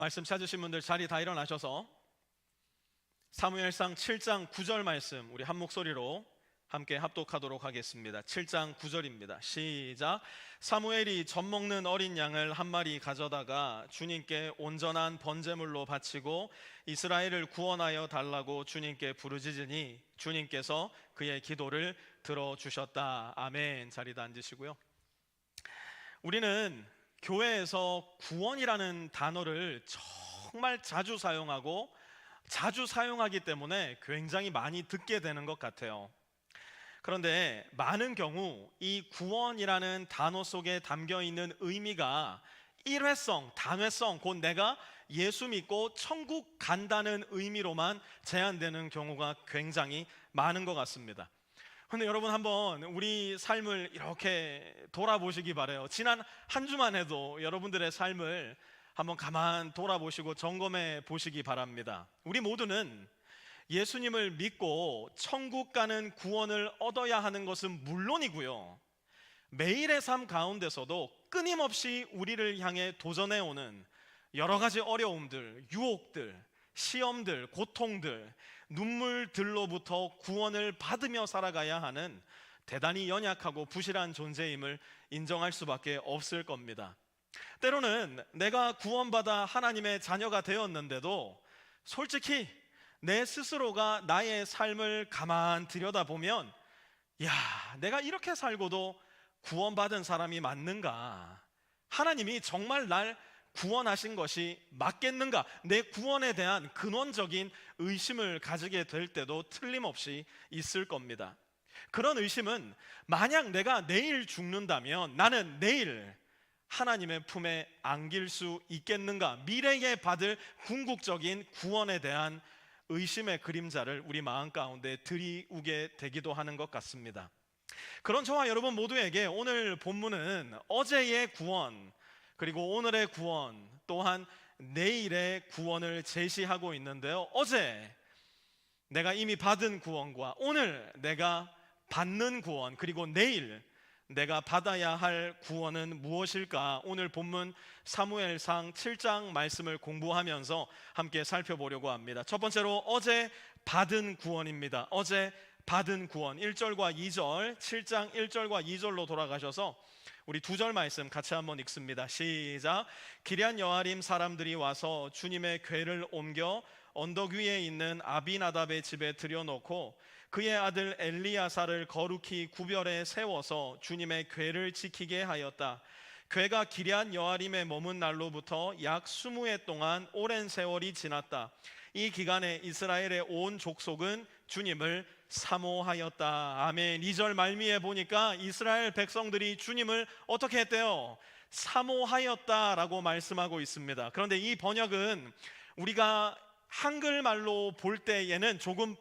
말씀 찾으신 분들 자리 다 일어나셔서 사무엘상 7장 9절 말씀 우리 한 목소리로 함께 합독하도록 하겠습니다. 7장 9절입니다. 시작. 사무엘이 젖 먹는 어린 양을 한 마리 가져다가 주님께 온전한 번제물로 바치고 이스라엘을 구원하여 달라고 주님께 부르짖으니 주님께서 그의 기도를 들어주셨다. 아멘. 자리다 앉으시고요. 우리는 교회에서 구원이라는 단어를 정말 자주 사용하기 때문에 굉장히 많이 듣게 되는 것 같아요. 그런데 많은 경우 이 구원이라는 단어 속에 담겨 있는 의미가 일회성, 단회성, 곧 내가 예수 믿고 천국 간다는 의미로만 제한되는 경우가 굉장히 많은 것 같습니다. 그런데 여러분, 한번 우리 삶을 이렇게 돌아보시기 바라요. 지난 한 주만 해도 여러분들의 삶을 한번 가만 돌아보시고 점검해 보시기 바랍니다. 우리 모두는 예수님을 믿고 천국 가는 구원을 얻어야 하는 것은 물론이고요, 매일의 삶 가운데서도 끊임없이 우리를 향해 도전해 오는 여러 가지 어려움들, 유혹들, 시험들, 고통들, 눈물들로부터 구원을 받으며 살아가야 하는 대단히 연약하고 부실한 존재임을 인정할 수밖에 없을 겁니다. 때로는 내가 구원받아 하나님의 자녀가 되었는데도 솔직히 내 스스로가 나의 삶을 가만 들여다보면, 야, 내가 이렇게 살고도 구원받은 사람이 맞는가? 하나님이 정말 날 구원하신 것이 맞겠는가? 내 구원에 대한 근원적인 의심을 가지게 될 때도 틀림없이 있을 겁니다. 그런 의심은, 만약 내가 내일 죽는다면 나는 내일 하나님의 품에 안길 수 있겠는가? 미래에 받을 궁극적인 구원에 대한 의심의 그림자를 우리 마음 가운데 들이우게 되기도 하는 것 같습니다. 그런 저와 여러분 모두에게 오늘 본문은 어제의 구원, 그리고 오늘의 구원, 또한 내일의 구원을 제시하고 있는데요, 어제 내가 이미 받은 구원과 오늘 내가 받는 구원, 그리고 내일 내가 받아야 할 구원은 무엇일까? 오늘 본문 사무엘상 7장 말씀을 공부하면서 함께 살펴보려고 합니다. 첫 번째로 어제 받은 구원입니다. 어제 받은 구원, 1절과 2절, 7장 1절과 2절로 돌아가셔서 우리 2절 말씀 같이 한번 읽습니다. 시작. 기럇 여아림 사람들이 와서 주님의 궤를 옮겨 언덕 위에 있는 아비나답의 집에 들여놓고 그의 아들 엘리야사를 거룩히 구별해 세워서 주님의 궤를 지키게 하였다. 궤가 기럇 여아림에 머문 날로부터 약 20해 동안 오랜 세월이 지났다. 이 기간에 이스라엘의 온 족속은 주님을 사모하였다. 아멘. 2절 말미에 보니까 이스라엘 백성들이 주님을 어떻게 했대요? 사모하였다라고 말씀하고 있습니다. 그런데 이 번역은 우리가 한글말로 볼 때에는 조금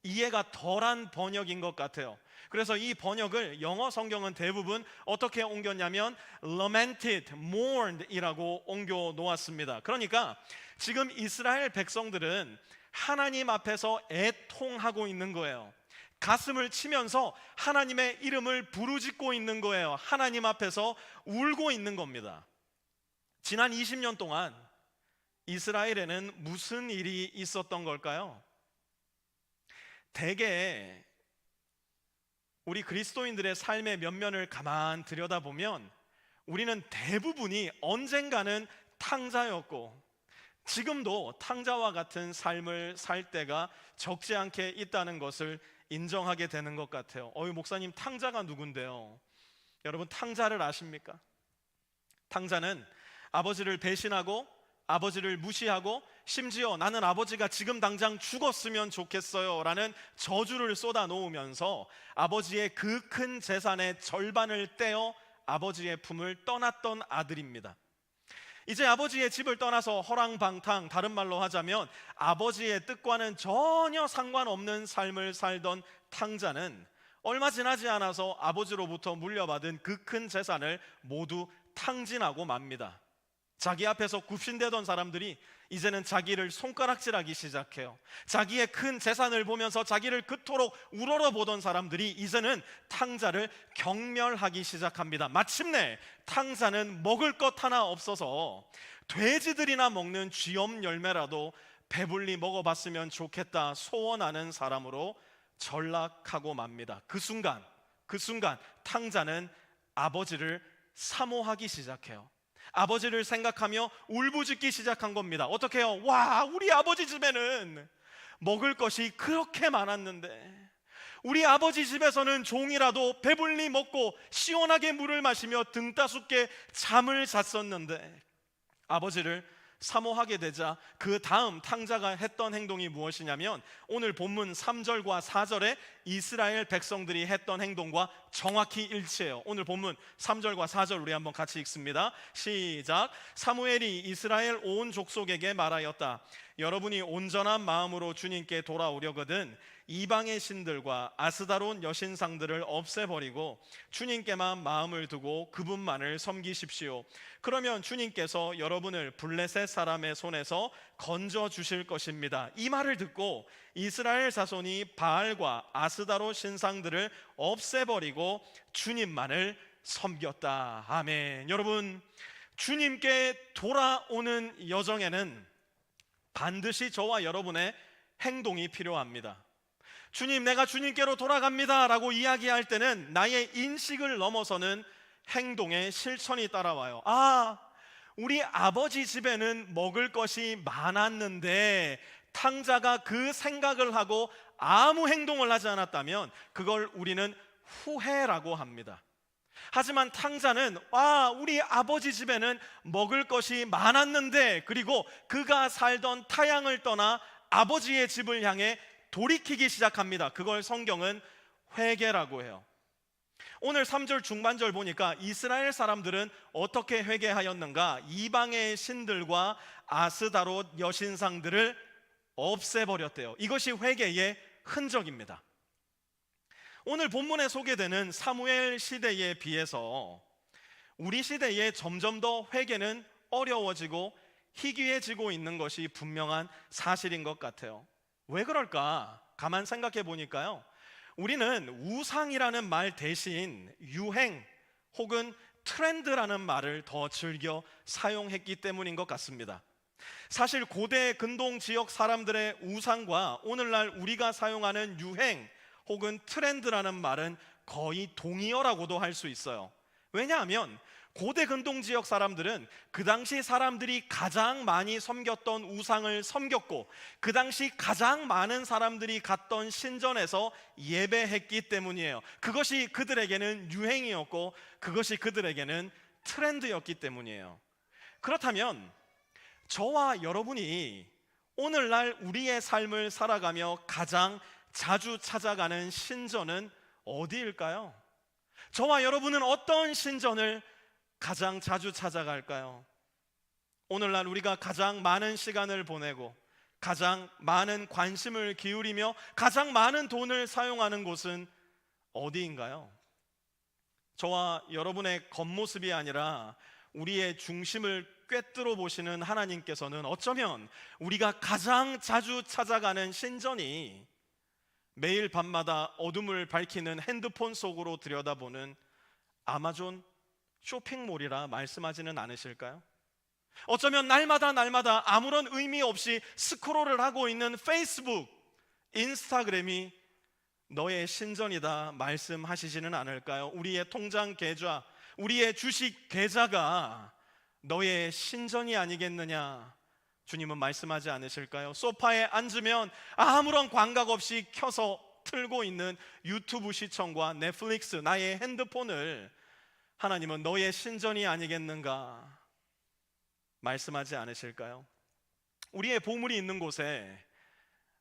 이해가 덜한 번역인 것 같아요. 그래서 이 번역을 영어 성경은 대부분 어떻게 옮겼냐면 lamented, mourned 이라고 옮겨 놓았습니다. 그러니까 지금 이스라엘 백성들은 하나님 앞에서 애통하고 있는 거예요. 가슴을 치면서 하나님의 이름을 부르짖고 있는 거예요. 하나님 앞에서 울고 있는 겁니다. 지난 20년 동안 이스라엘에는 무슨 일이 있었던 걸까요? 대개 우리 그리스도인들의 삶의 면면을 가만 들여다보면 우리는 대부분이 언젠가는 탕자였고 지금도 탕자와 같은 삶을 살 때가 적지 않게 있다는 것을 인정하게 되는 것 같아요. 목사님, 탕자가 누군데요? 여러분, 탕자를 아십니까? 탕자는 아버지를 배신하고 아버지를 무시하고 심지어 나는 아버지가 지금 당장 죽었으면 좋겠어요 라는 저주를 쏟아 놓으면서 아버지의 그 큰 재산의 절반을 떼어 아버지의 품을 떠났던 아들입니다. 이제 아버지의 집을 떠나서 허랑방탕, 다른 말로 하자면 아버지의 뜻과는 전혀 상관없는 삶을 살던 탕자는 얼마 지나지 않아서 아버지로부터 물려받은 그 큰 재산을 모두 탕진하고 맙니다. 자기 앞에서 굽신대던 사람들이 이제는 자기를 손가락질하기 시작해요. 자기의 큰 재산을 보면서 자기를 그토록 우러러보던 사람들이 이제는 탕자를 경멸하기 시작합니다. 마침내 탕자는 먹을 것 하나 없어서 돼지들이나 먹는 쥐엄 열매라도 배불리 먹어봤으면 좋겠다 소원하는 사람으로 전락하고 맙니다. 그 순간 탕자는 아버지를 사모하기 시작해요. 아버지를 생각하며 울부짖기 시작한 겁니다. 어떻게 해요? 와, 우리 아버지 집에는 먹을 것이 그렇게 많았는데, 우리 아버지 집에서는 종이라도 배불리 먹고 시원하게 물을 마시며 등 따숩게 잠을 잤었는데, 아버지를 사모하게 되자 그 다음 탕자가 했던 행동이 무엇이냐면, 오늘 본문 3절과 4절에 이스라엘 백성들이 했던 행동과 정확히 일치해요. 오늘 본문 3절과 4절 우리 한번 같이 읽습니다. 시작. 사무엘이 이스라엘 온 족속에게 말하였다. 여러분이 온전한 마음으로 주님께 돌아오려거든 이방의 신들과 아스다론 여신상들을 없애버리고 주님께만 마음을 두고 그분만을 섬기십시오. 그러면 주님께서 여러분을 블레셋 사람의 손에서 건져 주실 것입니다. 이 말을 듣고 이스라엘 자손이 바알과 아스다로 신상들을 없애버리고 주님만을 섬겼다. 아멘. 여러분, 주님께 돌아오는 여정에는 반드시 저와 여러분의 행동이 필요합니다. 주님, 내가 주님께로 돌아갑니다 라고 이야기할 때는 나의 인식을 넘어서는 행동의 실천이 따라와요. 아, 우리 아버지 집에는 먹을 것이 많았는데 탕자가 그 생각을 하고 아무 행동을 하지 않았다면 그걸 우리는 후회라고 합니다. 하지만 탕자는 우리 아버지 집에는 먹을 것이 많았는데, 그리고 그가 살던 타향을 떠나 아버지의 집을 향해 돌이키기 시작합니다. 그걸 성경은 회개라고 해요. 오늘 3절 중반절 보니까 이스라엘 사람들은 어떻게 회개하였는가? 이방의 신들과 아스다롯 여신상들을 없애버렸대요. 이것이 회개의 흔적입니다. 오늘 본문에 소개되는 사무엘 시대에 비해서 우리 시대에 점점 더 회개는 어려워지고 희귀해지고 있는 것이 분명한 사실인 것 같아요. 왜 그럴까? 가만 생각해 보니까요, 우리는 우상이라는 말 대신 유행 혹은 트렌드라는 말을 더 즐겨 사용했기 때문인 것 같습니다. 사실 고대 근동 지역 사람들의 우상과 오늘날 우리가 사용하는 유행 혹은 트렌드라는 말은 거의 동의어라고도 할 수 있어요. 왜냐하면 고대 근동 지역 사람들은 그 당시 사람들이 가장 많이 섬겼던 우상을 섬겼고, 그 당시 가장 많은 사람들이 갔던 신전에서 예배했기 때문이에요. 그것이 그들에게는 유행이었고 그것이 그들에게는 트렌드였기 때문이에요. 그렇다면 저와 여러분이 오늘날 우리의 삶을 살아가며 가장 자주 찾아가는 신전은 어디일까요? 저와 여러분은 어떤 신전을 가장 자주 찾아갈까요? 오늘날 우리가 가장 많은 시간을 보내고 가장 많은 관심을 기울이며 가장 많은 돈을 사용하는 곳은 어디인가요? 저와 여러분의 겉모습이 아니라 우리의 중심을 꿰뚫어 보시는 하나님께서는 어쩌면 우리가 가장 자주 찾아가는 신전이 매일 밤마다 어둠을 밝히는 핸드폰 속으로 들여다보는 아마존 쇼핑몰이라 말씀하지는 않으실까요? 어쩌면 날마다 아무런 의미 없이 스크롤을 하고 있는 페이스북, 인스타그램이 너의 신전이다 말씀하시지는 않을까요? 우리의 통장 계좌, 우리의 주식 계좌가 너의 신전이 아니겠느냐 주님은 말씀하지 않으실까요? 소파에 앉으면 아무런 광각 없이 켜서 틀고 있는 유튜브 시청과 넷플릭스, 나의 핸드폰을 하나님은 너의 신전이 아니겠는가 말씀하지 않으실까요? 우리의 보물이 있는 곳에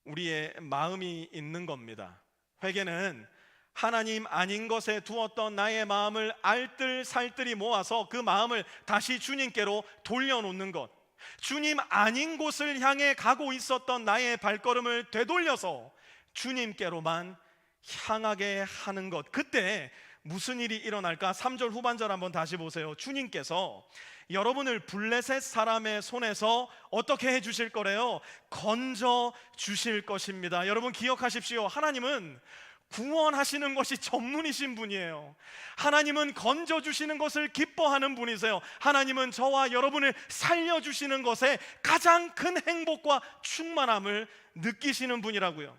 우리의 마음이 있는 겁니다. 회개는 하나님 아닌 것에 두었던 나의 마음을 알뜰살뜰히 모아서 그 마음을 다시 주님께로 돌려놓는 것, 주님 아닌 곳을 향해 가고 있었던 나의 발걸음을 되돌려서 주님께로만 향하게 하는 것, 그때 무슨 일이 일어날까? 3절 후반절 한번 다시 보세요. 주님께서 여러분을 블레셋 사람의 손에서 어떻게 해주실 거래요? 건져 주실 것입니다. 여러분 기억하십시오. 하나님은 구원하시는 것이 전문이신 분이에요. 하나님은 건져주시는 것을 기뻐하는 분이세요. 하나님은 저와 여러분을 살려주시는 것에 가장 큰 행복과 충만함을 느끼시는 분이라고요.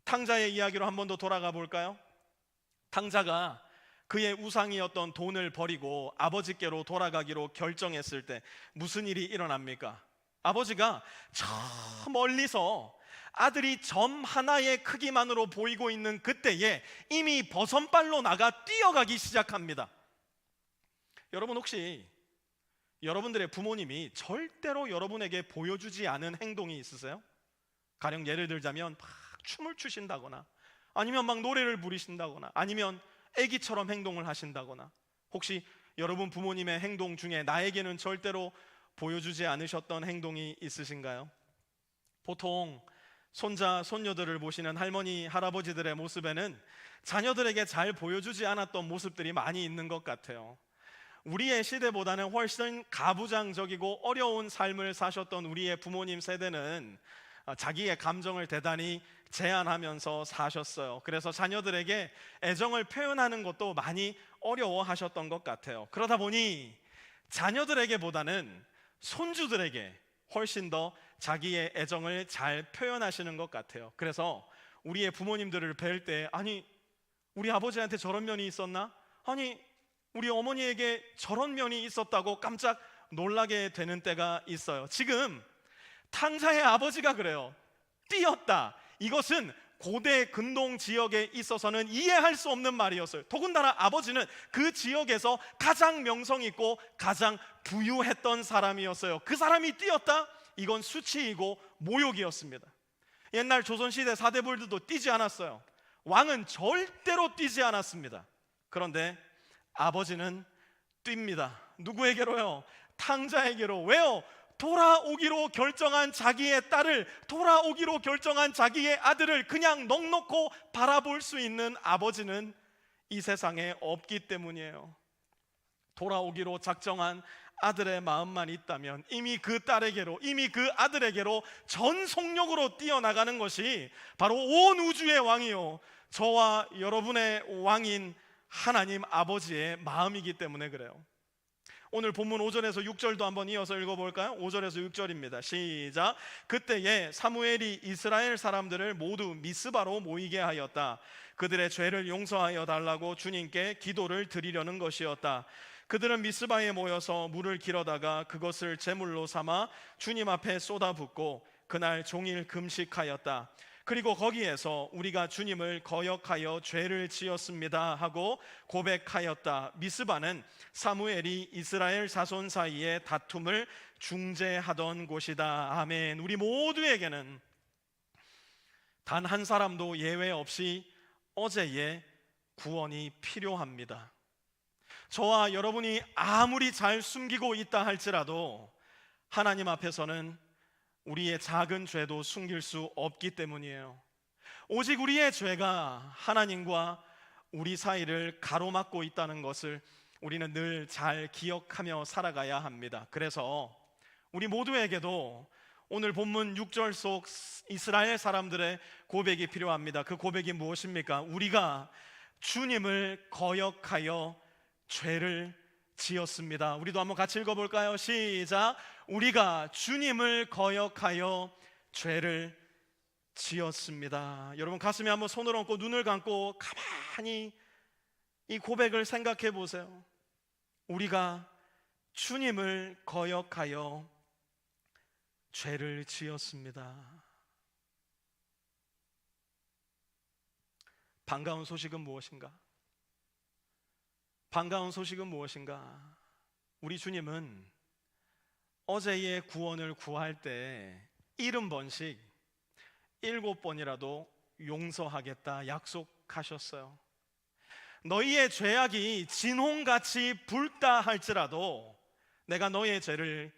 탕자의 이야기로 한 번 더 돌아가 볼까요? 탕자가 그의 우상이었던 돈을 버리고 아버지께로 돌아가기로 결정했을 때 무슨 일이 일어납니까? 아버지가 저 멀리서 아들이 점 하나의 크기만으로 보이고 있는 그때에 이미 버선발로 나가 뛰어가기 시작합니다. 여러분 혹시 여러분들의 부모님이 절대로 여러분에게 보여주지 않은 행동이 있으세요? 가령 예를 들자면 막 춤을 추신다거나 아니면 막 노래를 부르신다거나 아니면 애기처럼 행동을 하신다거나 혹시 여러분 부모님의 행동 중에 나에게는 절대로 보여주지 않으셨던 행동이 있으신가요? 보통 손자, 손녀들을 보시는 할머니, 할아버지들의 모습에는 자녀들에게 잘 보여주지 않았던 모습들이 많이 있는 것 같아요. 우리의 시대보다는 훨씬 가부장적이고 어려운 삶을 사셨던 우리의 부모님 세대는 자기의 감정을 대단히 제한하면서 사셨어요. 그래서 자녀들에게 애정을 표현하는 것도 많이 어려워하셨던 것 같아요. 그러다 보니 자녀들에게보다는 손주들에게 훨씬 더 자기의 애정을 잘 표현하시는 것 같아요. 그래서 우리의 부모님들을 뵐 때 아니 우리 아버지한테 저런 면이 있었나? 아니 우리 어머니에게 저런 면이 있었다고 깜짝 놀라게 되는 때가 있어요. 지금 탕자의 아버지가 그래요. 뛰었다. 이것은 고대 근동 지역에 있어서는 이해할 수 없는 말이었어요. 더군다나 아버지는 그 지역에서 가장 명성 있고 가장 부유했던 사람이었어요. 그 사람이 뛰었다? 이건 수치이고 모욕이었습니다. 옛날 조선시대 사대부들도 뛰지 않았어요. 왕은 절대로 뛰지 않았습니다. 그런데 아버지는 뜁니다. 누구에게로요? 탕자에게로. 왜요? 돌아오기로 결정한 자기의 딸을, 돌아오기로 결정한 자기의 아들을 그냥 넋놓고 바라볼 수 있는 아버지는 이 세상에 없기 때문이에요. 돌아오기로 작정한 아들의 마음만 있다면 이미 그 딸에게로, 이미 그 아들에게로 전속력으로 뛰어나가는 것이 바로 온 우주의 왕이요 저와 여러분의 왕인 하나님 아버지의 마음이기 때문에 그래요. 오늘 본문 5절에서 6절도 한번 이어서 읽어볼까요? 5절에서 6절입니다. 시작. 그때에 사무엘이 이스라엘 사람들을 모두 미스바로 모이게 하였다. 그들의 죄를 용서하여 달라고 주님께 기도를 드리려는 것이었다. 그들은 미스바에 모여서 물을 길어다가 그것을 제물로 삼아 주님 앞에 쏟아붓고 그날 종일 금식하였다. 그리고 거기에서 우리가 주님을 거역하여 죄를 지었습니다 하고 고백하였다. 미스바는 사무엘이 이스라엘 자손 사이에 다툼을 중재하던 곳이다. 아멘. 우리 모두에게는 단 한 사람도 예외 없이 어제의 구원이 필요합니다. 저와 여러분이 아무리 잘 숨기고 있다 할지라도 하나님 앞에서는 우리의 작은 죄도 숨길 수 없기 때문이에요. 오직 우리의 죄가 하나님과 우리 사이를 가로막고 있다는 것을 우리는 늘 잘 기억하며 살아가야 합니다. 그래서 우리 모두에게도 오늘 본문 6절 속 이스라엘 사람들의 고백이 필요합니다. 그 고백이 무엇입니까? 우리가 주님을 거역하여 죄를 지었습니다. 우리도 한번 같이 읽어볼까요? 시작. 우리가 주님을 거역하여 죄를 지었습니다. 여러분 가슴에 한번 손을 얹고 눈을 감고 가만히 이 고백을 생각해 보세요. 우리가 주님을 거역하여 죄를 지었습니다. 반가운 소식은 무엇인가? 반가운 소식은 무엇인가? 우리 주님은 어제의 구원을 구할 때 70번씩 7번이라도 용서하겠다 약속하셨어요. 너희의 죄악이 진홍같이 붉다 할지라도 내가 너희의 죄를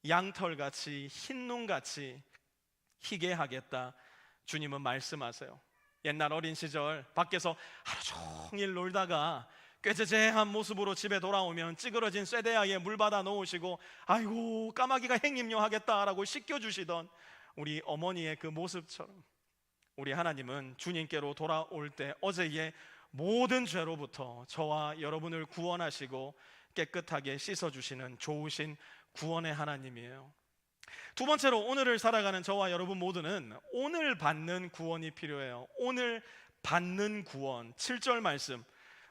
양털같이 흰 눈같이 희게 하겠다 주님은 말씀하세요. 옛날 어린 시절 밖에서 하루 종일 놀다가 꾀죄죄한 모습으로 집에 돌아오면 찌그러진 쇠대야에 물 받아 놓으시고 아이고 까마귀가 행님요 하겠다라고 씻겨주시던 우리 어머니의 그 모습처럼 우리 하나님은 주님께로 돌아올 때 어제의 모든 죄로부터 저와 여러분을 구원하시고 깨끗하게 씻어주시는 좋으신 구원의 하나님이에요. 두 번째로 오늘을 살아가는 저와 여러분 모두는 오늘 받는 구원이 필요해요. 오늘 받는 구원. 7절 말씀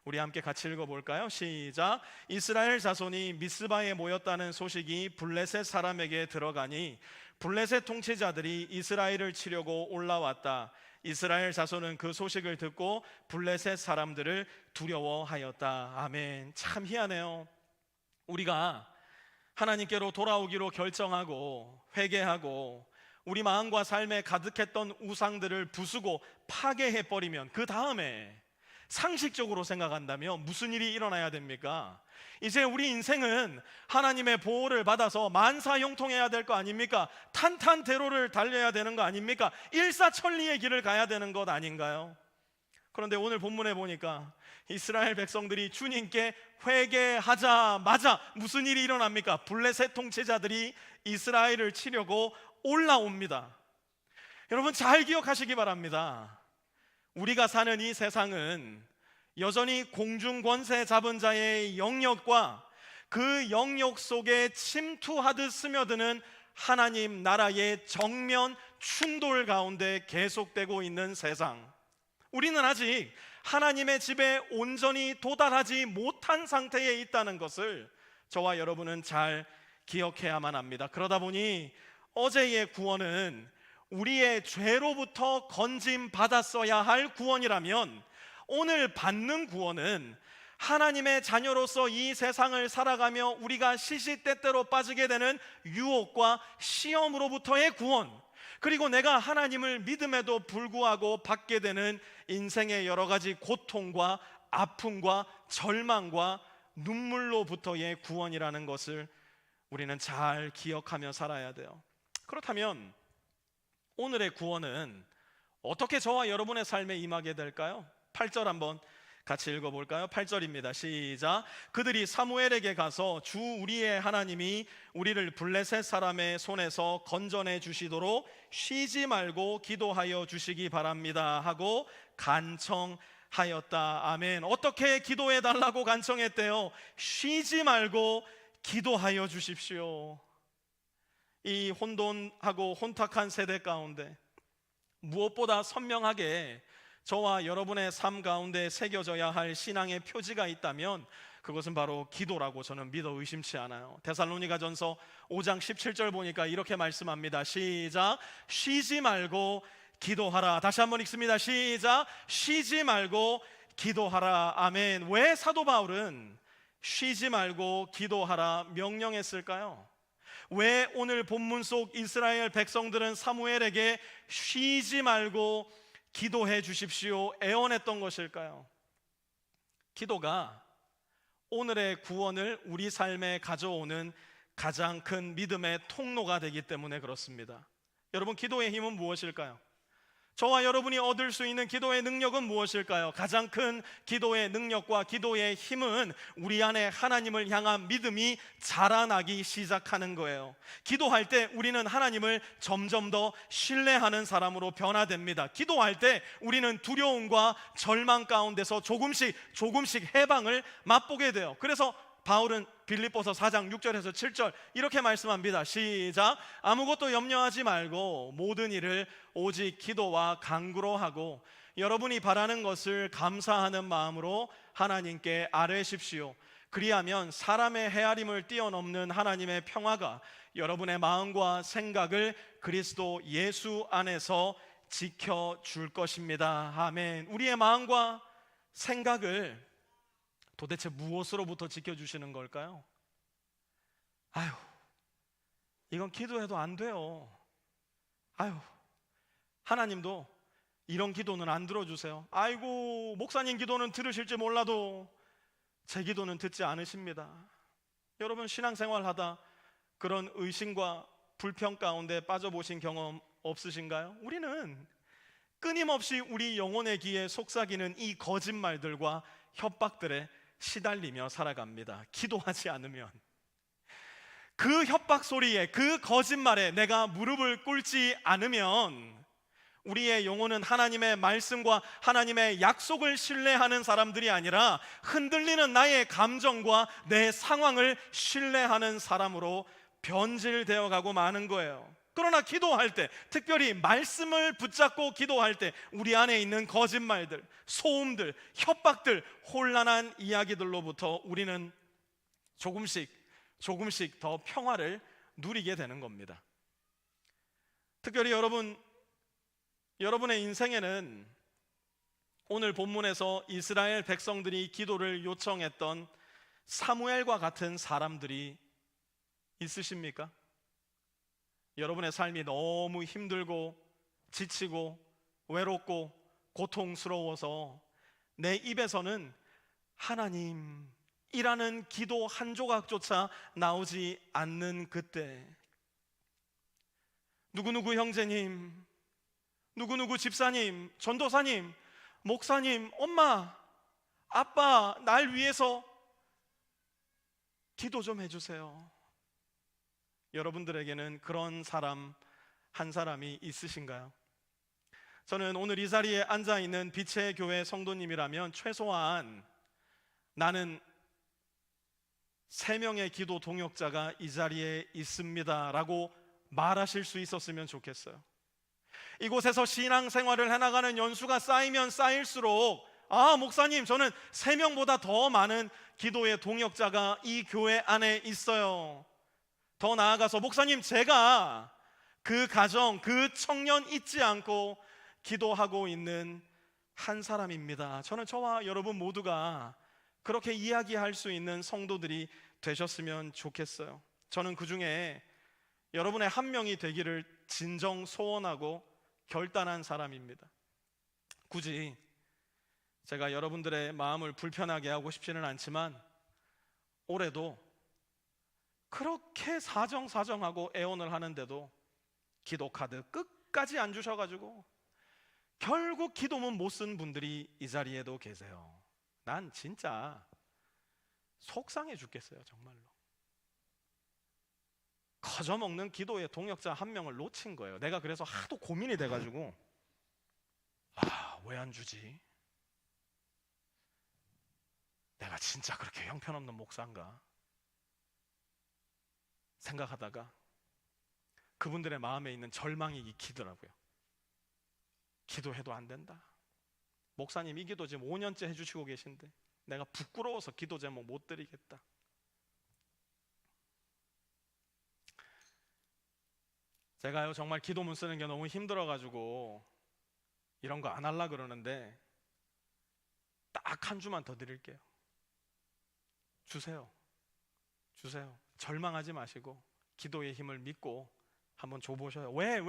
우리 함께 같이 읽어볼까요? 시작. 이스라엘 자손이 미스바에 모였다는 소식이 블레셋 사람에게 들어가니 블레셋 통치자들이 이스라엘을 치려고 올라왔다. 이스라엘 자손은 그 소식을 듣고 블레셋 사람들을 두려워하였다. 아멘. 참 희한해요. 우리가 하나님께로 돌아오기로 결정하고 회개하고 우리 마음과 삶에 가득했던 우상들을 부수고 파괴해버리면 그 다음에 상식적으로 생각한다면 무슨 일이 일어나야 됩니까? 이제 우리 인생은 하나님의 보호를 받아서 만사형통해야 될 거 아닙니까? 탄탄대로를 달려야 되는 거 아닙니까? 일사천리의 길을 가야 되는 것 아닌가요? 그런데 오늘 본문에 보니까 이스라엘 백성들이 주님께 회개하자마자 무슨 일이 일어납니까? 블레셋 통치자들이 이스라엘을 치려고 올라옵니다. 여러분 잘 기억하시기 바랍니다. 우리가 사는 이 세상은 여전히 공중권세 잡은 자의 영역과 그 영역 속에 침투하듯 스며드는 하나님 나라의 정면 충돌 가운데 계속되고 있는 세상. 우리는 아직 하나님의 집에 온전히 도달하지 못한 상태에 있다는 것을 저와 여러분은 잘 기억해야만 합니다. 그러다 보니 어제의 구원은 우리의 죄로부터 건짐 받았어야 할 구원이라면 오늘 받는 구원은 하나님의 자녀로서 이 세상을 살아가며 우리가 시시때때로 빠지게 되는 유혹과 시험으로부터의 구원, 그리고 내가 하나님을 믿음에도 불구하고 받게 되는 인생의 여러 가지 고통과 아픔과 절망과 눈물로부터의 구원이라는 것을 우리는 잘 기억하며 살아야 돼요. 그렇다면 오늘의 구원은 어떻게 저와 여러분의 삶에 임하게 될까요? 8절 한번 같이 읽어볼까요? 8절입니다. 시작. 그들이 사무엘에게 가서 주 우리의 하나님이 우리를 블레셋 사람의 손에서 건져내 주시도록 쉬지 말고 기도하여 주시기 바랍니다 하고 간청하였다. 아멘. 어떻게 기도해 달라고 간청했대요? 쉬지 말고 기도하여 주십시오. 이 혼돈하고 혼탁한 세대 가운데 무엇보다 선명하게 저와 여러분의 삶 가운데 새겨져야 할 신앙의 표지가 있다면 그것은 바로 기도라고 저는 믿어 의심치 않아요. 데살로니가전서 5장 17절 보니까 이렇게 말씀합니다. 시작. 쉬지 말고 기도하라. 다시 한번 읽습니다. 시작. 쉬지 말고 기도하라. 아멘. 왜 사도 바울은 쉬지 말고 기도하라 명령했을까요? 왜 오늘 본문 속 이스라엘 백성들은 사무엘에게 쉬지 말고 기도해 주십시오 애원했던 것일까요? 기도가 오늘의 구원을 우리 삶에 가져오는 가장 큰 믿음의 통로가 되기 때문에 그렇습니다. 여러분, 기도의 힘은 무엇일까요? 저와 여러분이 얻을 수 있는 기도의 능력은 무엇일까요? 가장 큰 기도의 능력과 기도의 힘은 우리 안에 하나님을 향한 믿음이 자라나기 시작하는 거예요. 기도할 때 우리는 하나님을 점점 더 신뢰하는 사람으로 변화됩니다. 기도할 때 우리는 두려움과 절망 가운데서 조금씩 해방을 맛보게 돼요. 그래서 바울은 빌립보서 4장 6절에서 7절 이렇게 말씀합니다. 시작. 아무것도 염려하지 말고 모든 일을 오직 기도와 간구로 하고 여러분이 바라는 것을 감사하는 마음으로 하나님께 아뢰십시오. 그리하면 사람의 헤아림을 뛰어넘는 하나님의 평화가 여러분의 마음과 생각을 그리스도 예수 안에서 지켜줄 것입니다. 아멘. 우리의 마음과 생각을 도대체 무엇으로부터 지켜주시는 걸까요? 아유, 이건 기도해도 안 돼요. 아유, 하나님도 이런 기도는 안 들어주세요. 아이고, 목사님 기도는 들으실지 몰라도 제 기도는 듣지 않으십니다. 여러분, 신앙생활 하다 그런 의심과 불평 가운데 빠져보신 경험 없으신가요? 우리는 끊임없이 우리 영혼의 귀에 속삭이는 이 거짓말들과 협박들에 시달리며 살아갑니다. 기도하지 않으면 그 협박 소리에, 그 거짓말에 내가 무릎을 꿇지 않으면 우리의 영혼은 하나님의 말씀과 하나님의 약속을 신뢰하는 사람들이 아니라 흔들리는 나의 감정과 내 상황을 신뢰하는 사람으로 변질되어 가고 마는 거예요. 그러나 기도할 때, 특별히 말씀을 붙잡고 기도할 때 우리 안에 있는 거짓말들, 소음들, 협박들, 혼란한 이야기들로부터 우리는 조금씩 더 평화를 누리게 되는 겁니다. 특별히 여러분의 인생에는 오늘 본문에서 이스라엘 백성들이 기도를 요청했던 사무엘과 같은 사람들이 있으십니까? 여러분의 삶이 너무 힘들고 지치고 외롭고 고통스러워서 내 입에서는 하나님이라는 기도 한 조각조차 나오지 않는 그때, 누구누구 형제님, 누구누구 집사님, 전도사님, 목사님, 엄마, 아빠, 날 위해서 기도 좀 해주세요. 여러분들에게는 그런 사람 한 사람이 있으신가요? 저는 오늘 이 자리에 앉아있는 빛의 교회 성도님이라면 최소한 나는 3명의 기도 동역자가 이 자리에 있습니다 라고 말하실 수 있었으면 좋겠어요. 이곳에서 신앙생활을 해나가는 연수가 쌓이면 쌓일수록 목사님, 저는 3명보다 더 많은 기도의 동역자가 이 교회 안에 있어요. 더 나아가서 목사님, 제가 그 가정, 그 청년 잊지 않고 기도하고 있는 한 사람입니다. 저는 저와 여러분 모두가 그렇게 이야기할 수 있는 성도들이 되셨으면 좋겠어요. 저는 그 중에 여러분의 한 명이 되기를 진정 소원하고 결단한 사람입니다. 굳이 제가 여러분들의 마음을 불편하게 하고 싶지는 않지만 올해도 그렇게 사정하고 애원을 하는데도 기도 카드 끝까지 안 주셔가지고 결국 기도문 못 쓴 분들이 이 자리에도 계세요. 난 진짜 속상해 죽겠어요. 정말로 거저먹는 기도의 동역자 한 명을 놓친 거예요. 내가 그래서 하도 고민이 돼가지고 왜 안 주지? 내가 진짜 그렇게 형편없는 목사인가? 생각하다가 그분들의 마음에 있는 절망이 익히더라고요. 기도해도 안 된다. 목사님, 이 기도 지금 5년째 해주시고 계신데 내가 부끄러워서 기도 제목 못 드리겠다. 제가요 정말 기도문 쓰는 게 너무 힘들어가지고 이런 거 안 하려고 그러는데 딱 한 주만 더 드릴게요. 주세요. 절망하지 마시고 기도의 힘을 믿고 한번 줘보셔요. 왜?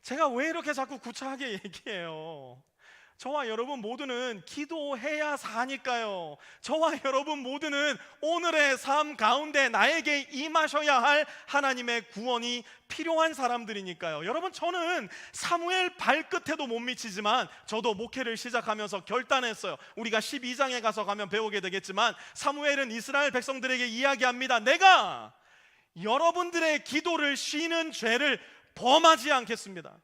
제가 왜 이렇게 자꾸 구차하게 얘기해요? 저와 여러분 모두는 기도해야 사니까요. 저와 여러분 모두는 오늘의 삶 가운데 나에게 임하셔야 할 하나님의 구원이 필요한 사람들이니까요. 여러분, 저는 사무엘 발끝에도 못 미치지만 저도 목회를 시작하면서 결단했어요. 우리가 12장에 가서 가면 배우게 되겠지만 사무엘은 이스라엘 백성들에게 이야기합니다. 내가 여러분들의 기도를 쉬는 죄를 범하지 않겠습니다.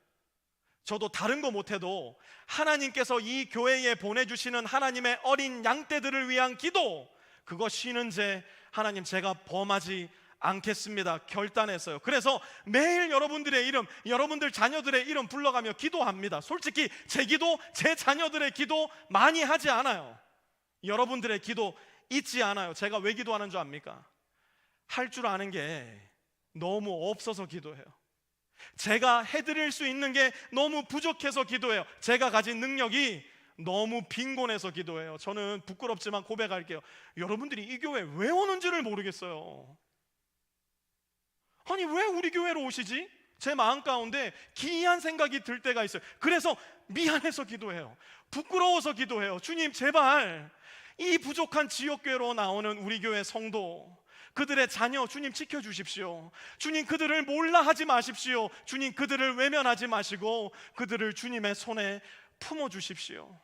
저도 다른 거 못해도 하나님께서 이 교회에 보내주시는 하나님의 어린 양떼들을 위한 기도, 그거 쉬는 죄 하나님 제가 범하지 않겠습니다 결단했어요. 그래서 매일 여러분들의 이름, 여러분들 자녀들의 이름 불러가며 기도합니다. 솔직히 제 기도, 제 자녀들의 기도 많이 하지 않아요. 여러분들의 기도 잊지 않아요. 제가 왜 기도하는 줄 압니까? 할 줄 아는 게 너무 없어서 기도해요. 제가 해드릴 수 있는 게 너무 부족해서 기도해요. 제가 가진 능력이 너무 빈곤해서 기도해요. 저는 부끄럽지만 고백할게요. 여러분들이 이 교회 왜 오는지를 모르겠어요. 아니, 왜 우리 교회로 오시지? 제 마음 가운데 기이한 생각이 들 때가 있어요. 그래서 미안해서 기도해요. 부끄러워서 기도해요. 주님, 제발 이 부족한 지역교회로 나오는 우리 교회 성도, 그들의 자녀 주님 지켜주십시오. 주님 그들을 몰라 하지 마십시오. 주님 그들을 외면하지 마시고 그들을 주님의 손에 품어주십시오.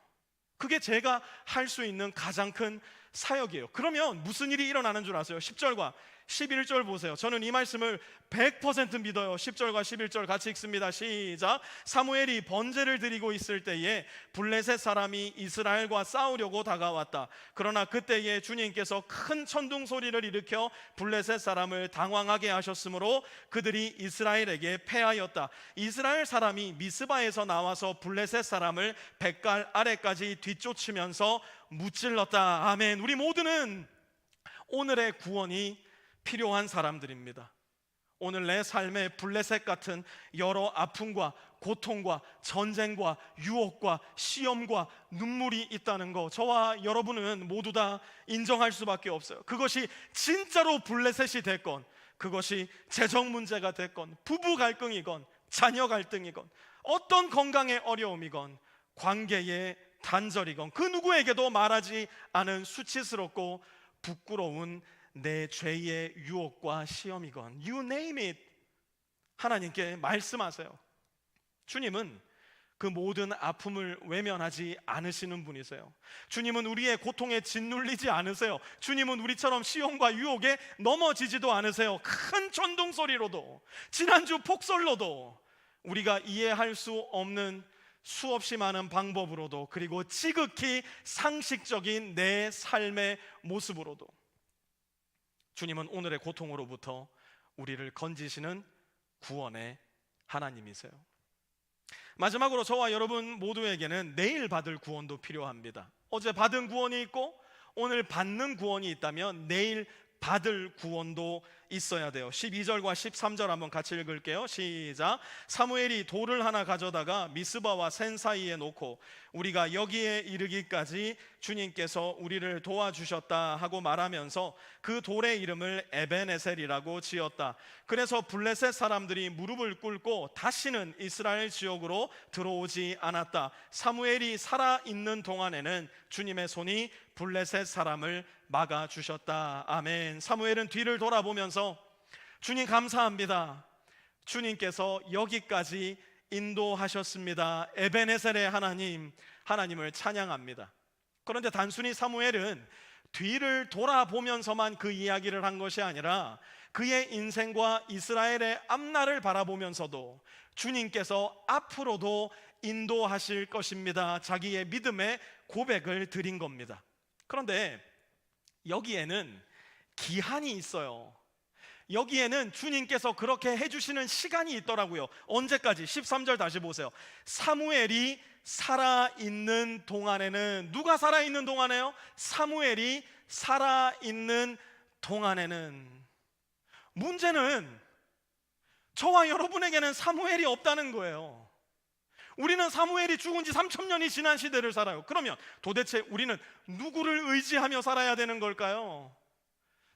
그게 제가 할 수 있는 가장 큰 사역이에요. 그러면 무슨 일이 일어나는 줄 아세요? 10절과 11절 보세요. 저는 이 말씀을 100% 믿어요. 10절과 11절 같이 읽습니다. 시작. 사무엘이 번제를 드리고 있을 때에 블레셋 사람이 이스라엘과 싸우려고 다가왔다. 그러나 그때에 주님께서 큰 천둥 소리를 일으켜 블레셋 사람을 당황하게 하셨으므로 그들이 이스라엘에게 패하였다. 이스라엘 사람이 미스바에서 나와서 블레셋 사람을 뱃갈 아래까지 뒤쫓으면서 무찔렀다. 아멘. 우리 모두는 오늘의 구원이 필요한 사람들입니다. 오늘 내 삶에 블레셋 같은 여러 아픔과 고통과 전쟁과 유혹과 시험과 눈물이 있다는 거, 저와 여러분은 모두 다 인정할 수밖에 없어요. 그것이 진짜로 블레셋이 됐건, 그것이 재정 문제가 됐건, 부부 갈등이건, 자녀 갈등이건, 어떤 건강의 어려움이건, 관계의 단절이건, 그 누구에게도 말하지 않은 수치스럽고 부끄러운 내 죄의 유혹과 시험이건, you name it, 하나님께 말씀하세요. 주님은 그 모든 아픔을 외면하지 않으시는 분이세요. 주님은 우리의 고통에 짓눌리지 않으세요. 주님은 우리처럼 시험과 유혹에 넘어지지도 않으세요. 큰 천둥 소리로도, 지난주 폭설로도, 우리가 이해할 수 없는 수없이 많은 방법으로도, 그리고 지극히 상식적인 내 삶의 모습으로도 주님은 오늘의 고통으로부터 우리를 건지시는 구원의 하나님이세요. 마지막으로 저와 여러분 모두에게는 내일 받을 구원도 필요합니다. 어제 받은 구원이 있고 오늘 받는 구원이 있다면 내일 받을 구원도 있어야 돼요. 12절과 13절 한번 같이 읽을게요. 시작. 사무엘이 돌을 하나 가져다가 미스바와 센 사이에 놓고 우리가 여기에 이르기까지 주님께서 우리를 도와주셨다 하고 말하면서 그 돌의 이름을 에벤에셀이라고 지었다. 그래서 블레셋 사람들이 무릎을 꿇고 다시는 이스라엘 지역으로 들어오지 않았다. 사무엘이 살아있는 동안에는 주님의 손이 블레셋 사람을 막아주셨다. 아멘. 사무엘은 뒤를 돌아보면서 주님 감사합니다. 주님께서 여기까지 인도하셨습니다. 에벤에셀의 하나님, 하나님을 찬양합니다. 그런데 단순히 사무엘은 뒤를 돌아보면서만 그 이야기를 한 것이 아니라 그의 인생과 이스라엘의 앞날을 바라보면서도 주님께서 앞으로도 인도하실 것입니다. 자기의 믿음의 고백을 드린 겁니다. 그런데 여기에는 기한이 있어요. 여기에는 주님께서 그렇게 해주시는 시간이 있더라고요. 언제까지? 13절 다시 보세요. 사무엘이 살아있는 동안에는, 누가 살아있는 동안에요? 사무엘이 살아있는 동안에는. 문제는 저와 여러분에게는 사무엘이 없다는 거예요. 우리는 사무엘이 죽은 지 3000년이 지난 시대를 살아요. 그러면 도대체 우리는 누구를 의지하며 살아야 되는 걸까요?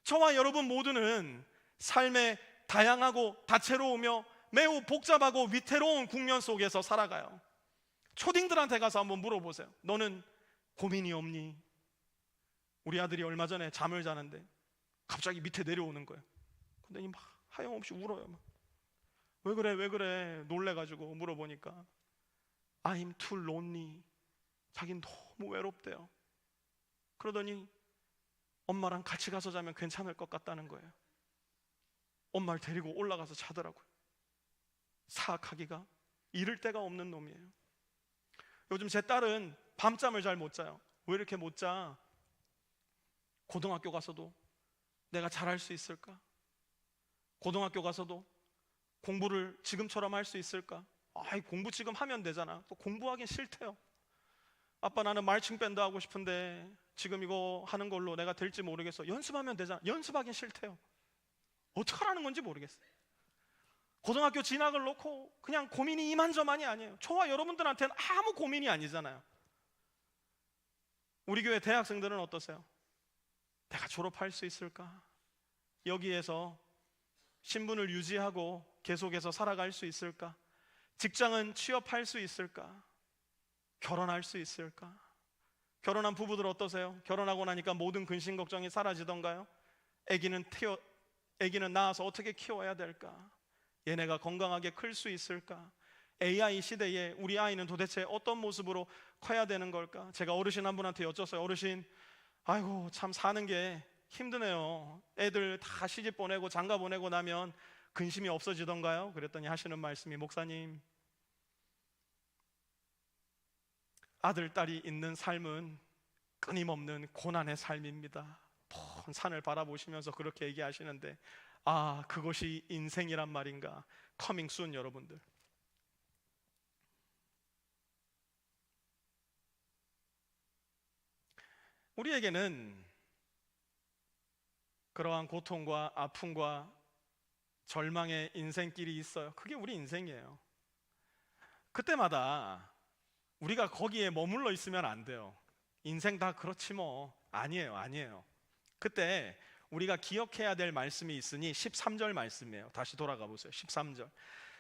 저와 여러분 모두는 삶의 다양하고 다채로우며 매우 복잡하고 위태로운 국면 속에서 살아가요. 초딩들한테 가서 한번 물어보세요. 너는 고민이 없니? 우리 아들이 얼마 전에 잠을 자는데 갑자기 밑에 내려오는 거예요. 근데 막 하염없이 울어요. 막. 왜 그래 왜 그래 놀래가지고 물어보니까 I'm too lonely. 자긴 너무 외롭대요. 그러더니 엄마랑 같이 가서 자면 괜찮을 것 같다는 거예요. 엄마를 데리고 올라가서 자더라고요. 사악하기가 이를 데가 없는 놈이에요. 요즘 제 딸은 밤잠을 잘 못 자요. 왜 이렇게 못 자? 고등학교 가서도 내가 잘할 수 있을까? 고등학교 가서도 공부를 지금처럼 할 수 있을까? 아이, 공부 지금 하면 되잖아. 또 공부하긴 싫대요. 아빠 나는 말칭 밴드 하고 싶은데 지금 이거 하는 걸로 내가 될지 모르겠어. 연습하면 되잖아. 연습하긴 싫대요. 어떡하라는 건지 모르겠어요. 고등학교 진학을 놓고 그냥 고민이 이만저만이 아니에요. 저와 여러분들한테는 아무 고민이 아니잖아요. 우리 교회 대학생들은 어떠세요? 내가 졸업할 수 있을까? 여기에서 신분을 유지하고 계속해서 살아갈 수 있을까? 직장은 취업할 수 있을까? 결혼할 수 있을까? 결혼한 부부들 어떠세요? 결혼하고 나니까 모든 근심 걱정이 사라지던가요? 아기는 낳아서 어떻게 키워야 될까? 얘네가 건강하게 클 수 있을까? AI 시대에 우리 아이는 도대체 어떤 모습으로 커야 되는 걸까? 제가 어르신 한 분한테 여쭸어요. 어르신, 아이고 참 사는 게 힘드네요. 애들 다 시집 보내고 장가 보내고 나면 근심이 없어지던가요? 그랬더니 하시는 말씀이, 목사님, 아들, 딸이 있는 삶은 끊임없는 고난의 삶입니다. 먼 산을 바라보시면서 그렇게 얘기하시는데, 아, 그것이 인생이란 말인가? 커밍 순 여러분들. 우리에게는 그러한 고통과 아픔과 절망의 인생길이 있어요. 그게 우리 인생이에요. 그때마다 우리가 거기에 머물러 있으면 안 돼요. 인생 다 그렇지 뭐. 아니에요. 그때 우리가 기억해야 될 말씀이 있으니 13절 말씀이에요. 다시 돌아가 보세요. 13절.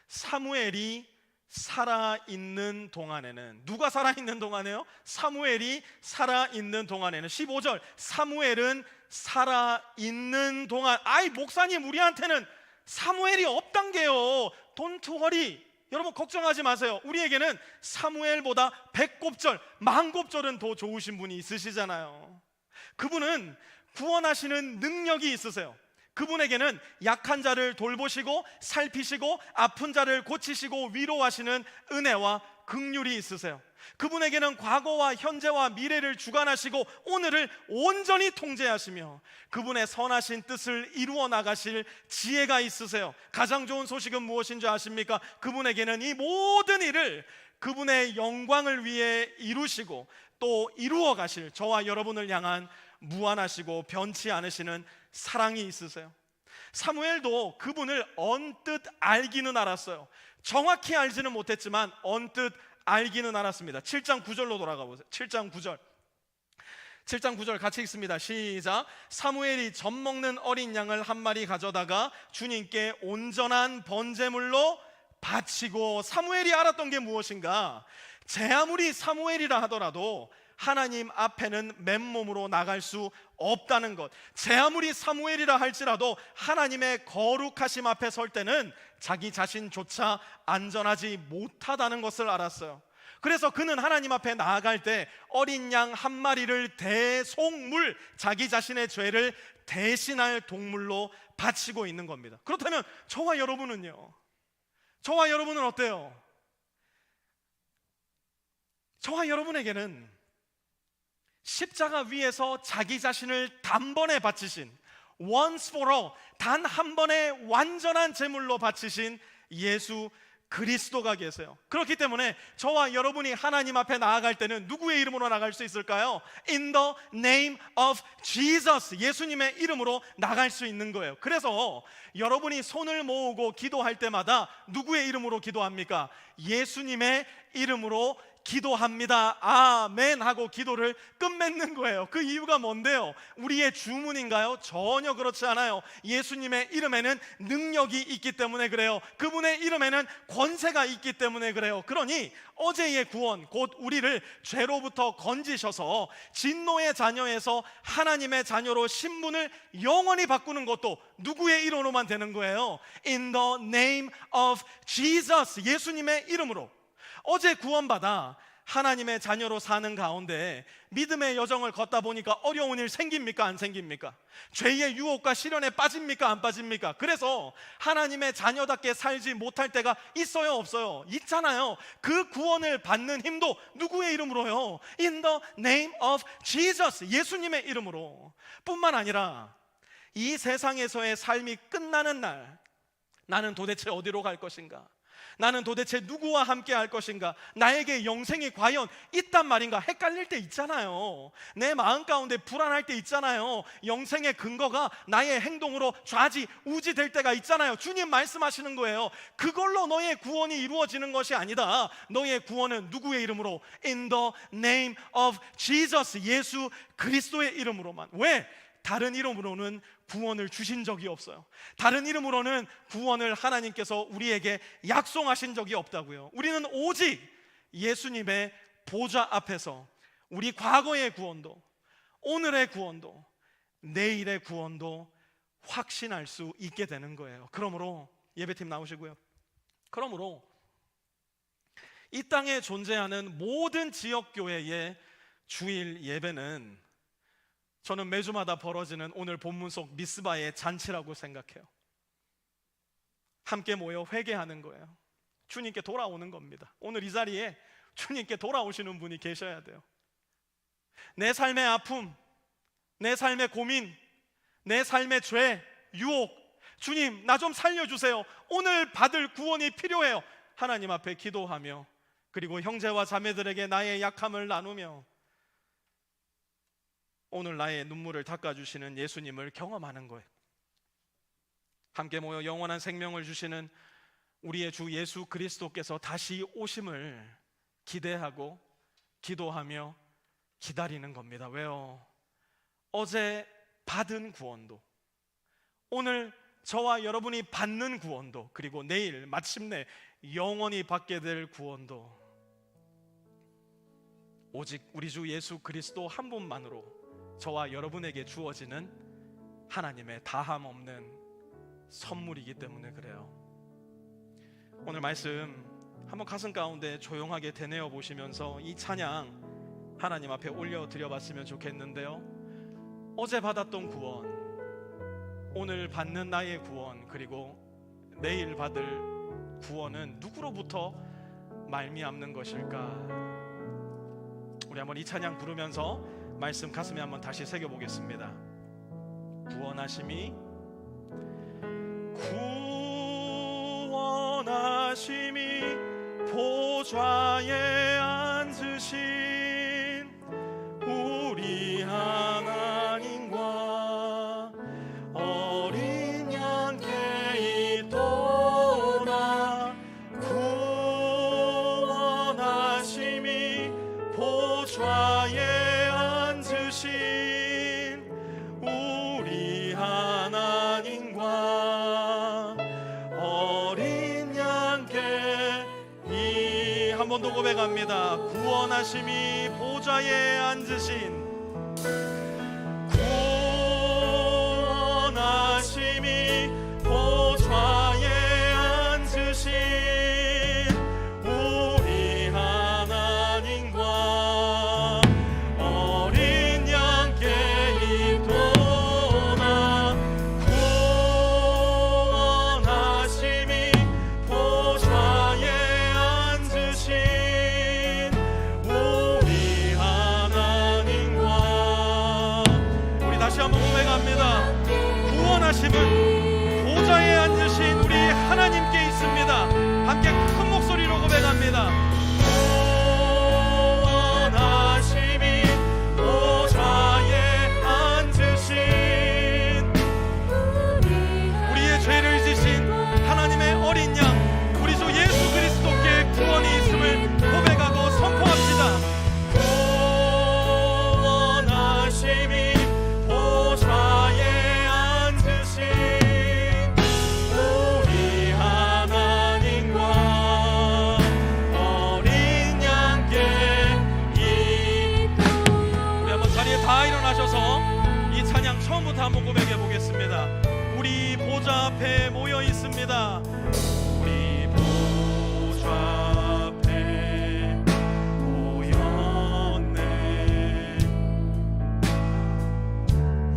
사무엘이 살아있는 동안에는, 누가 살아있는 동안에요? 사무엘이 살아있는 동안에는. 15절. 사무엘은 살아있는 동안. 아이 목사님, 우리한테는 사무엘이 없단 게요. Don't worry. 여러분 걱정하지 마세요. 우리에게는 사무엘보다 100곱절, 10,000곱절은 더 좋으신 분이 있으시잖아요. 그분은 구원하시는 능력이 있으세요. 그분에게는 약한 자를 돌보시고 살피시고 아픈 자를 고치시고 위로하시는 은혜와 긍휼이 있으세요. 그분에게는 과거와 현재와 미래를 주관하시고 오늘을 온전히 통제하시며 그분의 선하신 뜻을 이루어 나가실 지혜가 있으세요. 가장 좋은 소식은 무엇인 줄 아십니까? 그분에게는 이 모든 일을 그분의 영광을 위해 이루시고 또 이루어 가실 저와 여러분을 향한 무한하시고 변치 않으시는 사랑이 있으세요. 사무엘도 그분을 언뜻 알기는 알았어요. 정확히 알지는 못했지만 언뜻 알기는 알았습니다. 7장 9절로 돌아가 보세요. 7장 9절 같이 읽습니다. 시작. 사무엘이 젖 먹는 어린 양을 한 마리 가져다가 주님께 온전한 번제물로 바치고. 사무엘이 알았던 게 무엇인가? 제 아무리 사무엘이라 하더라도 하나님 앞에는 맨몸으로 나갈 수 없다는 것. 제 아무리 사무엘이라 할지라도 하나님의 거룩하심 앞에 설 때는 자기 자신조차 안전하지 못하다는 것을 알았어요. 그래서 그는 하나님 앞에 나아갈 때 어린 양 한 마리를 대속물, 자기 자신의 죄를 대신할 동물로 바치고 있는 겁니다. 그렇다면 저와 여러분은요? 저와 여러분은 어때요? 저와 여러분에게는 십자가 위에서 자기 자신을 단번에 바치신, once for all, 단 한 번에 완전한 제물로 바치신 예수 그리스도가 계세요. 그렇기 때문에 저와 여러분이 하나님 앞에 나아갈 때는 누구의 이름으로 나갈 수 있을까요? In the name of Jesus, 예수님의 이름으로 나갈 수 있는 거예요. 그래서 여러분이 손을 모으고 기도할 때마다 누구의 이름으로 기도합니까? 예수님의 이름으로 기도합니다. 아멘 하고 기도를 끝맺는 거예요. 그 이유가 뭔데요? 우리의 주문인가요? 전혀 그렇지 않아요. 예수님의 이름에는 능력이 있기 때문에 그래요. 그분의 이름에는 권세가 있기 때문에 그래요. 그러니 어제의 구원, 곧 우리를 죄로부터 건지셔서 진노의 자녀에서 하나님의 자녀로 신분을 영원히 바꾸는 것도 누구의 이름으로만 되는 거예요? In the name of Jesus, 예수님의 이름으로. 어제 구원받아 하나님의 자녀로 사는 가운데 믿음의 여정을 걷다 보니까 어려운 일 생깁니까? 안 생깁니까? 죄의 유혹과 시련에 빠집니까? 안 빠집니까? 그래서 하나님의 자녀답게 살지 못할 때가 있어요? 없어요? 있잖아요. 그 구원을 받는 힘도 누구의 이름으로요? In the name of Jesus, 예수님의 이름으로. 뿐만 아니라 이 세상에서의 삶이 끝나는 날, 나는 도대체 어디로 갈 것인가? 나는 도대체 누구와 함께 할 것인가? 나에게 영생이 과연 있단 말인가? 헷갈릴 때 있잖아요. 내 마음 가운데 불안할 때 있잖아요. 영생의 근거가 나의 행동으로 좌지우지 될 때가 있잖아요. 주님 말씀하시는 거예요. 그걸로 너의 구원이 이루어지는 것이 아니다. 너의 구원은 누구의 이름으로? In the name of Jesus, 예수 그리스도의 이름으로만. 왜? 다른 이름으로는 구원을 주신 적이 없어요. 다른 이름으로는 구원을 하나님께서 우리에게 약속하신 적이 없다고요. 우리는 오직 예수님의 보좌 앞에서 우리 과거의 구원도, 오늘의 구원도, 내일의 구원도 확신할 수 있게 되는 거예요. 그러므로 예배팀 나오시고요. 그러므로 이 땅에 존재하는 모든 지역교회의 주일 예배는 저는 매주마다 벌어지는 오늘 본문 속 미스바의 잔치라고 생각해요. 함께 모여 회개하는 거예요. 주님께 돌아오는 겁니다. 오늘 이 자리에 주님께 돌아오시는 분이 계셔야 돼요. 내 삶의 아픔, 내 삶의 고민, 내 삶의 죄, 유혹, 주님 나 좀 살려주세요. 오늘 받을 구원이 필요해요. 하나님 앞에 기도하며, 그리고 형제와 자매들에게 나의 약함을 나누며 오늘 나의 눈물을 닦아주시는 예수님을 경험하는 거예요. 함께 모여 영원한 생명을 주시는 우리의 주 예수 그리스도께서 다시 오심을 기대하고 기도하며 기다리는 겁니다. 왜요? 어제 받은 구원도, 오늘 저와 여러분이 받는 구원도, 그리고 내일 마침내 영원히 받게 될 구원도 오직 우리 주 예수 그리스도 한 분만으로 저와 여러분에게 주어지는 하나님의 다함 없는 선물이기 때문에 그래요. 오늘 말씀 한번 가슴 가운데 조용하게 되뇌어 보시면서 이 찬양 하나님 앞에 올려드려 봤으면 좋겠는데요. 어제 받았던 구원, 오늘 받는 나의 구원, 그리고 내일 받을 구원은 누구로부터 말미암는 것일까? 우리 한번 이 찬양 부르면서 말씀 가슴에 한번 다시 새겨보겠습니다. 구원하심이 보좌에 앉으신 우리 하나님과 어린 양께 있도다. 구원하심이 보좌에 앉으신 우리 하나님과 어린 양께 한 번 더 고백합니다. 구원하심이 보좌에 앉으신, 구원하심이 보좌에 앉으신 우리 하나님과 어린 양께 있도다. 구원하심이 보좌에 앉으신 우리 하나님과, 우리 다시 한번 고백합니다. 구원하심은 보좌에 앉으신 우리 하나님께 있습니다. 함께 큰 목소리로 고백합니다. 구원하심이 보좌에 앉으신 우리의 죄를 지신 하나님의 어린 양, 우리 주 예수 그리스도께 구원이 있음을 고백하고 선포합시다. 구원하심이 보좌에 앉으신 우리 하나님과 어린 양께 있도다. 우리 한번 자리에 다 일어나셔서 이 찬양 처음부터 한번 고백해 보겠습니다. 우리 보좌 앞에 모여 있습니다. 우리 보좌 앞에 모였네.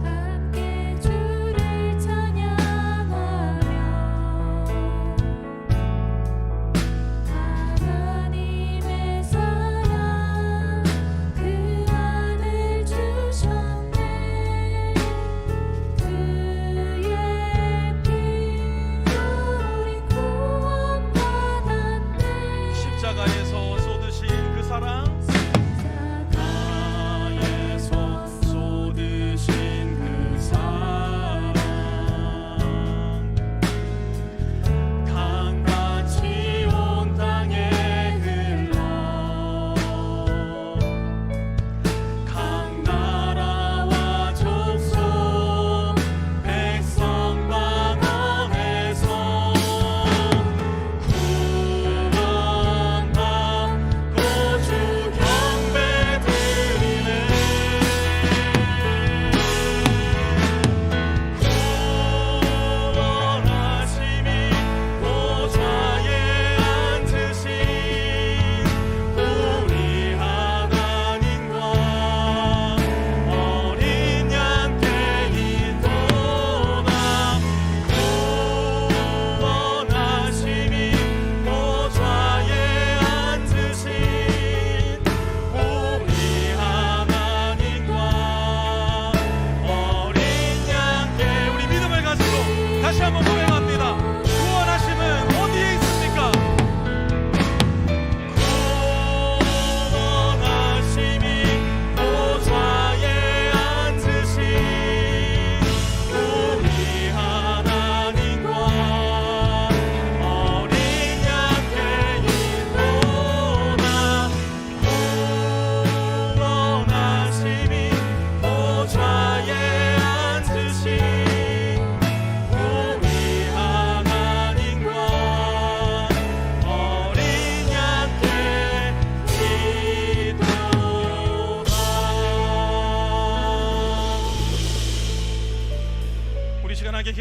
함께 주를 찬양하며 하나님의 사랑 그 안을 주셨네. 그의 피로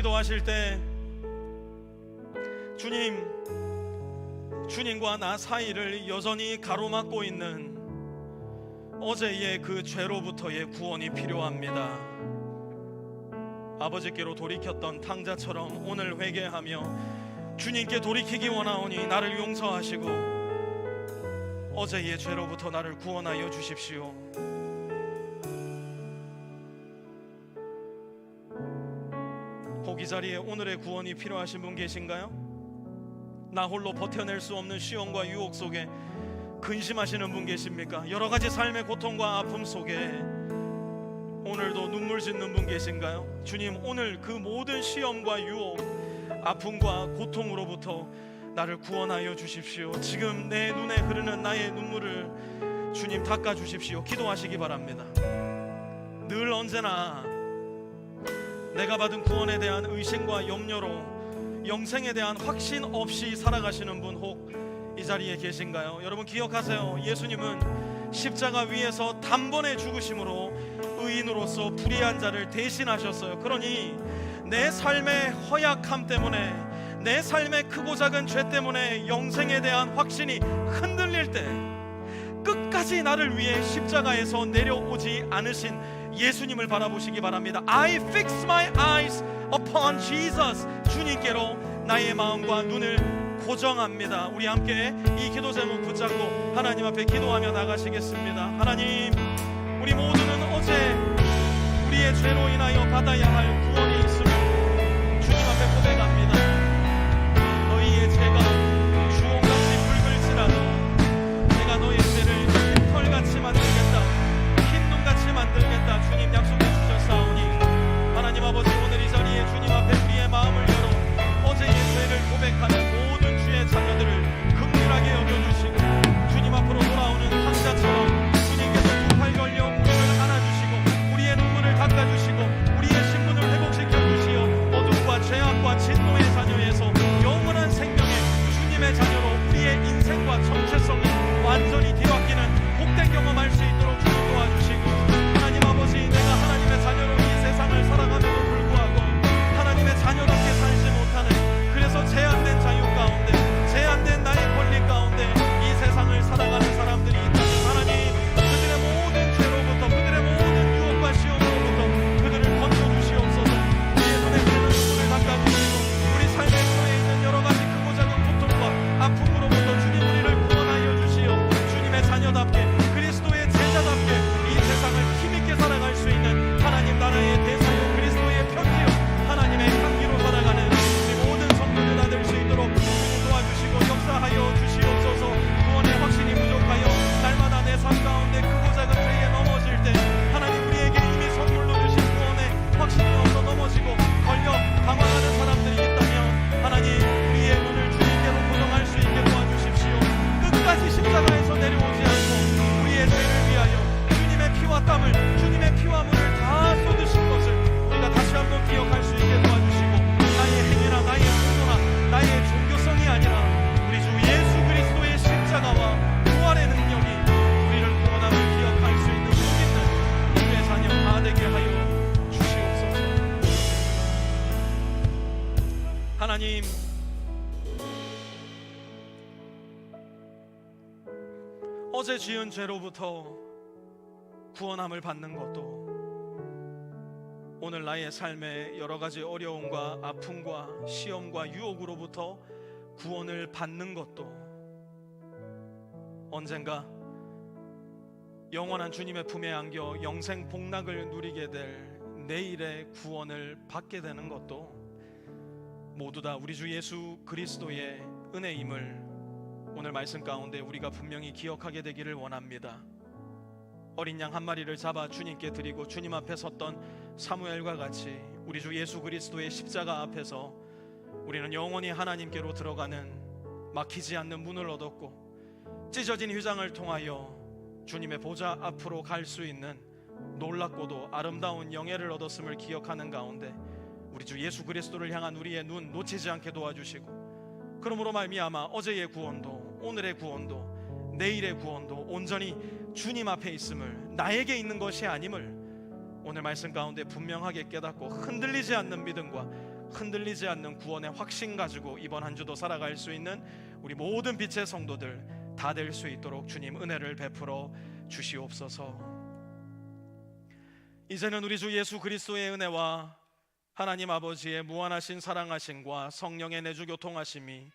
기도하실 때 주님과 나 사이를 여전히 가로막고 있는 어제의 그 죄로부터의 구원이 필요합니다. 아버지께로 돌이켰던 탕자처럼 오늘 회개하며 주님께 돌이키기 원하오니 나를 용서하시고 어제의 죄로부터 나를 구원하여 주십시오. 혹 이 자리에 오늘의 구원이 필요하신 분 계신가요? 나 홀로 버텨낼 수 없는 시험과 유혹 속에 근심하시는 분 계십니까? 여러 가지 삶의 고통과 아픔 속에 오늘도 눈물 짓는 분 계신가요? 주님, 오늘 그 모든 시험과 유혹, 아픔과 고통으로부터 나를 구원하여 주십시오. 지금 내 눈에 흐르는 나의 눈물을 주님 닦아 주십시오. 기도하시기 바랍니다. 늘 언제나 내가 받은 구원에 대한 의심과 염려로 영생에 대한 확신 없이 살아가시는 분 혹 이 자리에 계신가요? 여러분 기억하세요. 예수님은 십자가 위에서 단번에 죽으심으로 의인으로서 불의한 자를 대신하셨어요. 그러니 내 삶의 허약함 때문에, 내 삶의 크고 작은 죄 때문에 영생에 대한 확신이 흔들릴 때 끝까지 나를 위해 십자가에서 내려오지 않으신 예수님을 바라보시기 바랍니다. I fix my eyes upon Jesus. 주님께로 나의 마음과 눈을 고정합니다. 우리 함께 이 기도 제목 붙잡고 하나님 앞에 기도하며 나가시겠습니다. 하나님, 우리 모두는 어제 우리의 죄로 인하여 받아야 할 구원이 있음을 주님 앞에 고백합니다. 너희의 죄가 주홍같이 붉을지라도 내가 너의 죄를 흰털같이 만들겠다, 흰눈같이 만들겠다. 주님 약속해 주셨사오니 하나님 아버지, 오늘 이 자리에 주님 앞에 우리의 마음을 열어 어제의 죄를 고백하는 모든 주의 자녀들을 긍휼하게 여겨주시고 주님 앞으로 돌아오는 탕자처럼 주님께서 두 팔 걸려 무릎을 안아주시고 우리의 눈물을 닦아주시고 우리의 신분을 회복시켜 주시어 어둠과 죄악과 진노의 자녀에서 영원한 생명의 주님의 자녀로 우리의 인생과 정체성이 완전히 뒤바뀌는 복된 경험할 수 있도록 주님 도와주시고, 하나님 아버지, 내가 하나님의 자녀로 이 세상을 살아가면도 불구하고 하나님의 자녀답게 살지 못하는, 그래서 제한된 자유 가운데, 제한된 나의 권리 가운데 이 세상을 살아가는 사람들이 있다면 하나님, 그들의 모든 죄로부터, 그들의 모든 유혹과 시험으로부터 그들을 건져주시옵소서. 우리의 눈에 흐르는 눈물을 닦아주시고 우리 삶의 속에 있는 여러 가지 크고 작은 고통과 아픔으로부터 주님 우리를 구원하여 주시어 주님의 자녀답게, 그리스도의 제자답게 이 세상을 힘있게 살아갈 수 있는 하나님 나라의 대사요 그리스도의 편지요 하나님의 향기로 살아가는 우리 모든 성도들 다 될 수 있도록 주님 도와주시고 역사하여 주시옵소서. 구원의 확신이 부족하여 날마다 내 삶 가운데 크고 작은 죄에 넘어질 때 하나님 우리에게 이미 선물로 주신 구원의 확신이 없어 넘어지고 걸려 당황하는 사람들이 있다면 하나님 우리의 눈을 주님께로 고정할 수 있게 도와주십시오. 끝까지 십자가에서 내려오지 않고 우리의 죄를 위하여 주님의 피와 땀을, 주님의 피와 물을 다 쏟으신 것을 우리가 다시 한번 기억할 수 있게 도와주시고, 나의 행위나 나의 공로나 나의 종교성이 아니라 우리 주 예수 그리스도의 십자가와 부활의 능력이 우리를 구원함을 기억할 수 있는 복 있는 주의 자녀 다 되게 하여 주시옵소서. 하나님, 어제 지은 죄로부터 구원함을 받는 것도, 오늘 나의 삶의 여러 가지 어려움과 아픔과 시험과 유혹으로부터 구원을 받는 것도, 언젠가 영원한 주님의 품에 안겨 영생 복락을 누리게 될 내일의 구원을 받게 되는 것도 모두 다 우리 주 예수 그리스도의 은혜임을 오늘 말씀 가운데 우리가 분명히 기억하게 되기를 원합니다. 어린 양 한 마리를 잡아 주님께 드리고 주님 앞에 섰던 사무엘과 같이 우리 주 예수 그리스도의 십자가 앞에서 우리는 영원히 하나님께로 들어가는 막히지 않는 문을 얻었고, 찢어진 휘장을 통하여 주님의 보좌 앞으로 갈 수 있는 놀랍고도 아름다운 영예를 얻었음을 기억하는 가운데 우리 주 예수 그리스도를 향한 우리의 눈 놓치지 않게 도와주시고, 그러므로 말미암아 어제의 구원도 오늘의 구원도 내일의 구원도 온전히 주님 앞에 있음을, 나에게 있는 것이 아님을 오늘 말씀 가운데 분명하게 깨닫고 흔들리지 않는 믿음과 흔들리지 않는 구원의 확신 가지고 이번 한 주도 살아갈 수 있는 우리 모든 빛의 성도들 다 될 수 있도록 주님 은혜를 베풀어 주시옵소서. 이제는 우리 주 예수 그리스도의 은혜와 하나님 아버지의 무한하신 사랑하심과 성령의 내주 교통하심이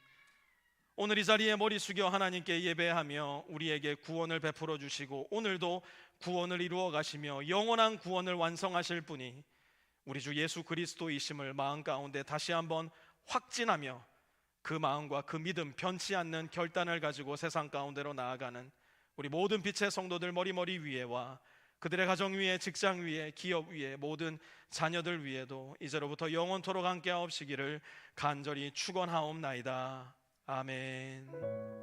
오늘 이 자리에 머리 숙여 하나님께 예배하며 우리에게 구원을 베풀어 주시고 오늘도 구원을 이루어 가시며 영원한 구원을 완성하실 분이 우리 주 예수 그리스도이심을 마음 가운데 다시 한번 확진하며 그 마음과 그 믿음 변치 않는 결단을 가지고 세상 가운데로 나아가는 우리 모든 빛의 성도들 머리 위에와 그들의 가정 위에, 직장 위에, 기업 위에, 모든 자녀들 위에도 이제로부터 영원토록 함께하옵시기를 간절히 축원하옵나이다. 아멘.